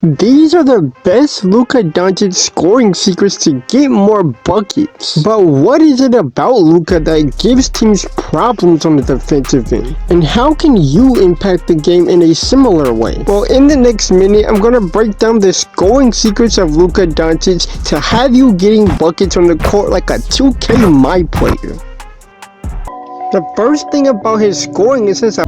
These are the best Luka Doncic scoring secrets to get more buckets. But what is it about Luka that gives teams problems on the defensive end? And how can you impact the game in a similar way? Well, in the next minute, I'm going to break down the scoring secrets of Luka Doncic to have you getting buckets on the court like a 2K My player. The first thing about his scoring is his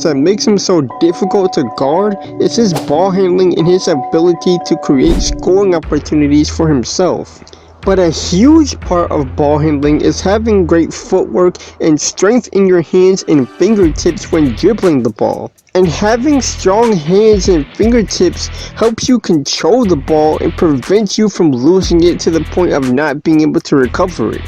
that makes him so difficult to guard is his ball handling and his ability to create scoring opportunities for himself. But a huge part of ball handling is having great footwork and strength in your hands and fingertips when dribbling the ball. And having strong hands and fingertips helps you control the ball and prevents you from losing it to the point of not being able to recover it.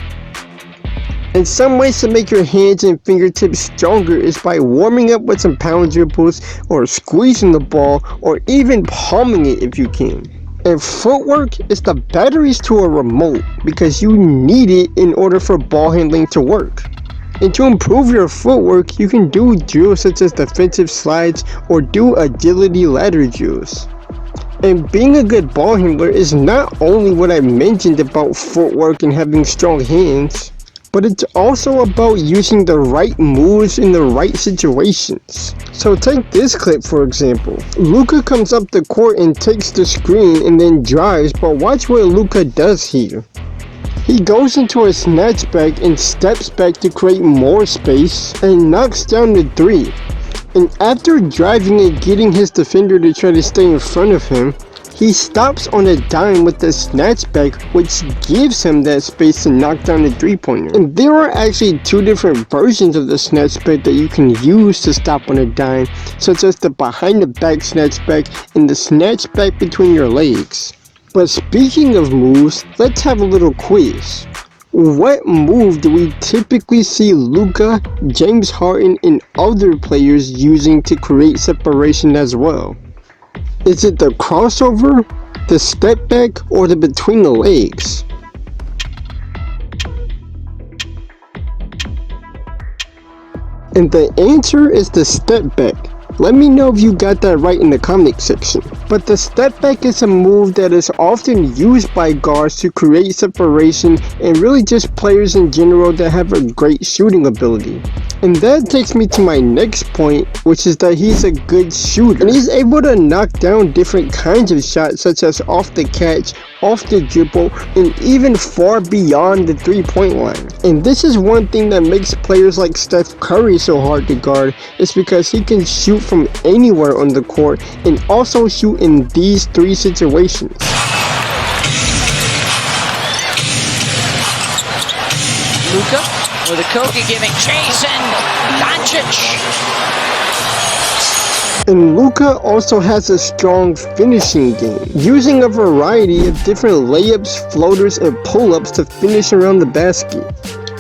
And some ways to make your hands and fingertips stronger is by warming up with some pound dribbles or squeezing the ball or even palming it if you can. And footwork is the batteries to a remote because you need it in order for ball handling to work. And to improve your footwork, you can do drills such as defensive slides or do agility ladder drills. And being a good ball handler is not only what I mentioned about footwork and having strong hands, but it's also about using the right moves in the right situations. So take this clip for example. Luka comes up the court and takes the screen and then drives, but watch what Luka does here. He goes into a snatchback and steps back to create more space and knocks down the three. And after driving and getting his defender to try to stay in front of him, he stops on a dime with the snatchback, which gives him that space to knock down the three-pointer. And there are actually two different versions of the snatchback that you can use to stop on a dime, such as the behind-the-back snatchback and the snatchback between your legs. But speaking of moves, let's have a little quiz. What move do we typically see Luka, James Harden, and other players using to create separation as well? Is it the crossover, the step back, or the between the legs? And the answer is the step back. Let me know if you got that right in the comment section. But the step back is a move that is often used by guards to create separation and really just players in general that have a great shooting ability. And that takes me to my next point, which is that he's a good shooter. And he's able to knock down different kinds of shots such as off the catch, off the dribble, and even far beyond the three-point line. And this is one thing that makes players like Steph Curry so hard to guard, is because he can shoot from anywhere on the court and also shoot in these three situations. Luka with a Kogi giving chase and Doncic. And Luka also has a strong finishing game, using a variety of different layups, floaters, and pull-ups to finish around the basket.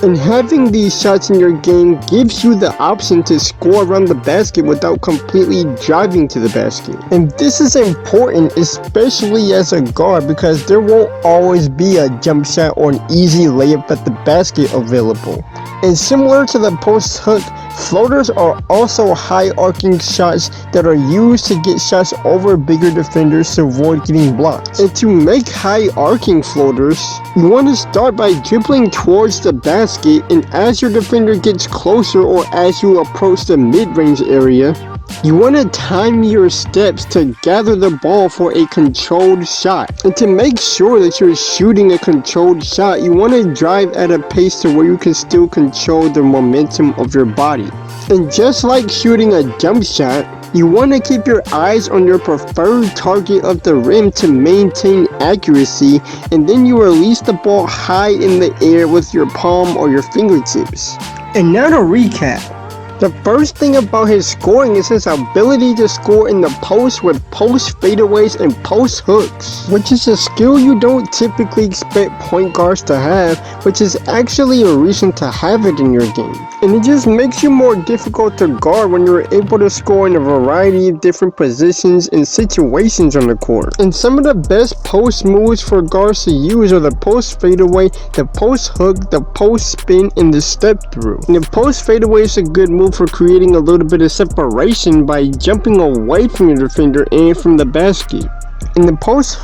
And having these shots in your game gives you the option to score around the basket without completely driving to the basket. And this is important, especially as a guard, because there won't always be a jump shot or an easy layup at the basket available. And similar to the post hook, floaters are also high arcing shots that are used to get shots over bigger defenders to avoid getting blocked. And to make high arcing floaters, you want to start by dribbling towards the basket, and as your defender gets closer or as you approach the mid-range area, you want to time your steps to gather the ball for a controlled shot. And to make sure that you're shooting a controlled shot, you want to drive at a pace to where you can still control the momentum of your body. And just like shooting a jump shot, you want to keep your eyes on your preferred target of the rim to maintain accuracy, and then you release the ball high in the air with your palm or your fingertips. And now to recap. The first thing about his scoring is his ability to score in the post with post fadeaways and post hooks, which is a skill you don't typically expect point guards to have, which is actually a reason to have it in your game. And it just makes you more difficult to guard when you're able to score in a variety of different positions and situations on the court. And some of the best post moves for guards to use are the post fadeaway, the post hook, the post spin, and the step through. And the post fadeaway is a good move for creating a little bit of separation by jumping away from your defender and from the basket. In the post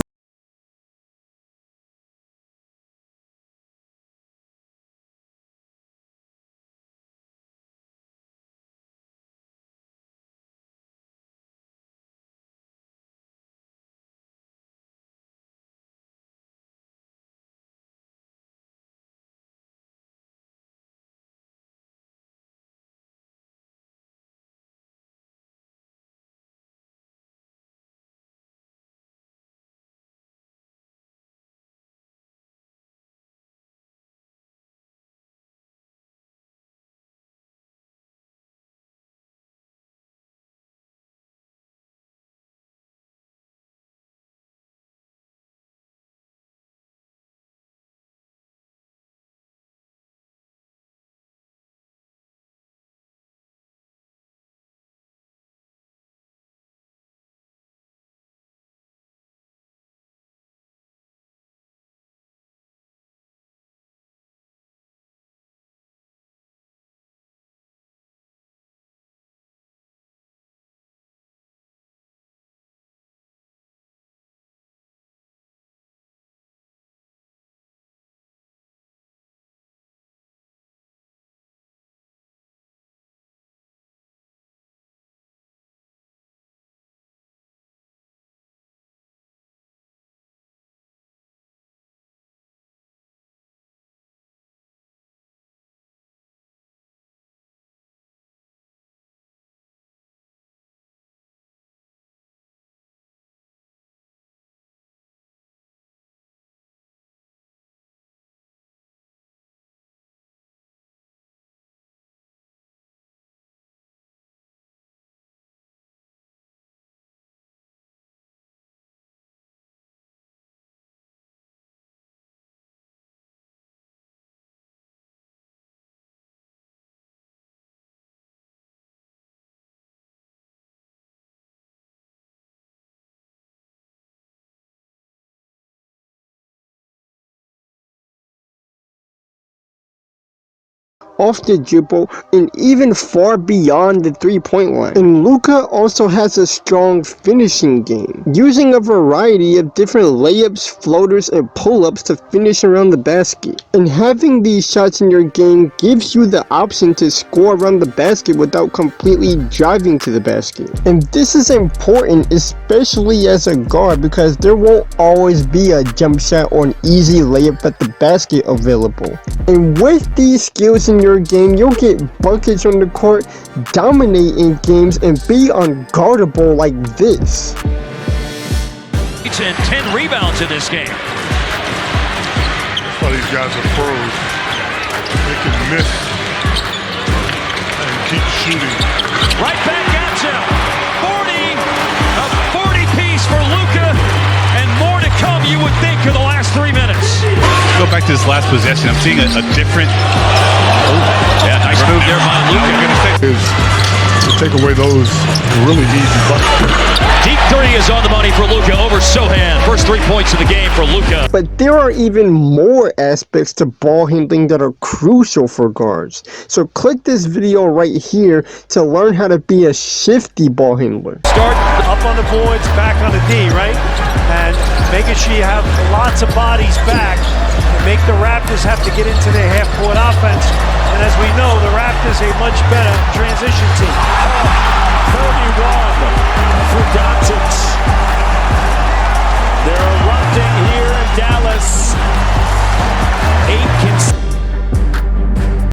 off the dribble, and even far beyond the three-point line. And Luka also has a strong finishing game, using a variety of different layups, floaters, and pull-ups to finish around the basket. And having these shots in your game gives you the option to score around the basket without completely driving to the basket. And this is important, especially as a guard, because there won't always be a jump shot or an easy layup at the basket available. And with these skills in your game, you'll get buckets on the court, dominate in games, and be unguardable like this. 10 rebounds in this game. That's why these guys are pros. They can miss and keep shooting. Right back at you. 40-piece for Luka, and more to come, you would think, in the last 3 minutes. Go back to this last possession. I'm seeing a different there by Luka. Is to take away those really easy buckets. Deep three is on the money for Luka over Sohan. First 3 points of the game for Luka. But there are even more aspects to ball handling that are crucial for guards. So click this video right here to learn how to be a shifty ball handler. Start up on the boards, back on the D, right? And making sure you have lots of bodies back and make the Raptors have to get into their half-court offense. And as we know, the Raptors are a much better transition team.